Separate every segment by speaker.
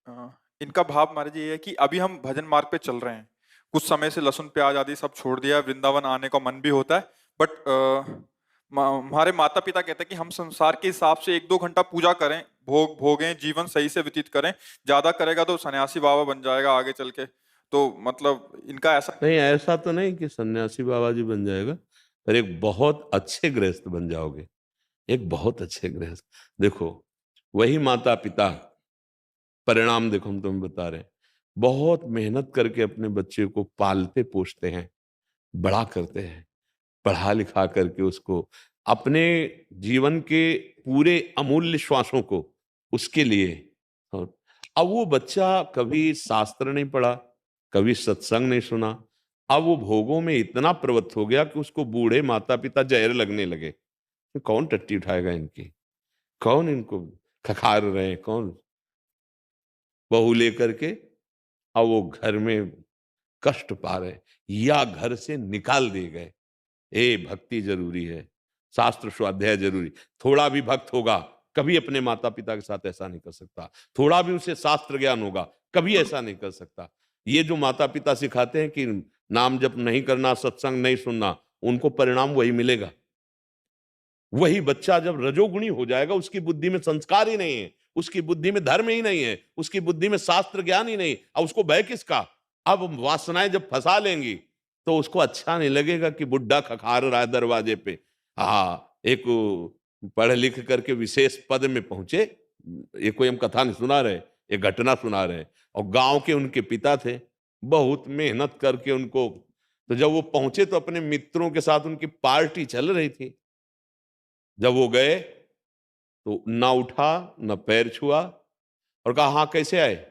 Speaker 1: अ, इनका भाव महाराज ये है कि अभी हम भजन मार्ग पे चल रहे हैं। कुछ समय से लहसुन प्याज आदि सब छोड़ दिया है, वृंदावन आने का मन भी होता है। बट हमारे माता पिता कहते हैं कि हम संसार के हिसाब से 1-2 घंटा पूजा करें, भोग भोगें, जीवन सही से व्यतीत करें। ज्यादा करेगा तो सन्यासी बाबा बन जाएगा आगे चल के। तो मतलब इनका ऐसा
Speaker 2: नहीं, ऐसा तो नहीं कि सन्यासी बाबा जी बन जाएगा, पर एक बहुत अच्छे गृहस्थ बन जाओगे। एक बहुत अच्छे गृहस्थ। देखो, वही माता पिता, परिणाम देखो, हम तुम्हें बता रहे हैं, बहुत मेहनत करके अपने बच्चे को पालते पोसते हैं, बड़ा करते हैं, पढ़ा लिखा करके उसको अपने जीवन के पूरे अमूल्य श्वासों को उसके लिए। और अब वो बच्चा कभी शास्त्र नहीं पढ़ा, कभी सत्संग नहीं सुना, अब वो भोगों में इतना प्रवृत्त हो गया कि उसको बूढ़े माता पिता जहर लगने लगे। तो कौन टट्टी उठाएगा इनकी? कौन इनको खखार रहे हैं? कौन बहू लेकर के अब वो घर में कष्ट पा रहे हैं या घर से निकाल दिए गए। ए, भक्ति जरूरी है, शास्त्र स्वाध्याय जरूरी। थोड़ा भी भक्त होगा कभी अपने माता पिता के साथ ऐसा नहीं कर सकता। थोड़ा भी उसे शास्त्र ज्ञान होगा कभी ऐसा नहीं कर सकता। ये जो माता पिता सिखाते हैं कि नाम जप नहीं करना, सत्संग नहीं सुनना, उनको परिणाम वही मिलेगा। वही बच्चा जब रजोगुणी हो जाएगा, उसकी बुद्धि में संस्कार ही नहीं है, उसकी बुद्धि में धर्म ही नहीं है, उसकी बुद्धि में शास्त्र ज्ञान ही नहीं, अब उसको भय किसका? अब वासनाएं जब फंसा लेंगी तो उसको अच्छा नहीं लगेगा कि बुड्ढा खखार रहा है दरवाजे पे। एक पढ़ लिख करके विशेष पद में पहुंचे, ये कोई हम कथा नहीं सुना रहे, एक घटना सुना रहे। और गांव के उनके पिता थे, बहुत मेहनत करके उनको, तो जब वो पहुंचे तो अपने मित्रों के साथ उनकी पार्टी चल रही थी। जब वो गए तो ना उठा, ना पैर छुआ, और कहा हाँ कैसे आए?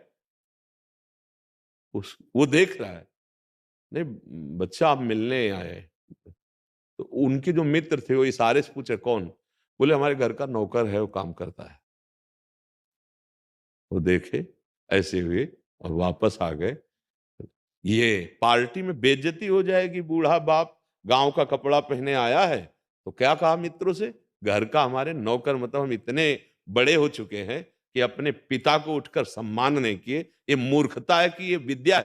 Speaker 2: उस वो देख रहा है, नहीं बच्चा आप मिलने आए हैं। तो उनके जो मित्र थे वो इशारे से पूछे कौन? बोले हमारे घर का नौकर है, वो काम करता है। वो देखे, ऐसे हुए और वापस आ गए। ये पार्टी में बेइज्जती हो जाएगी, बूढ़ा बाप गांव का कपड़ा पहने आया है। तो क्या कहा मित्रों से? घर का हमारे नौकर, मतलब हम इतने बड़े हो चुके हैं कि अपने पिता को उठकर सम्मान नहीं किए। ये मूर्खता है कि ये विद्या है?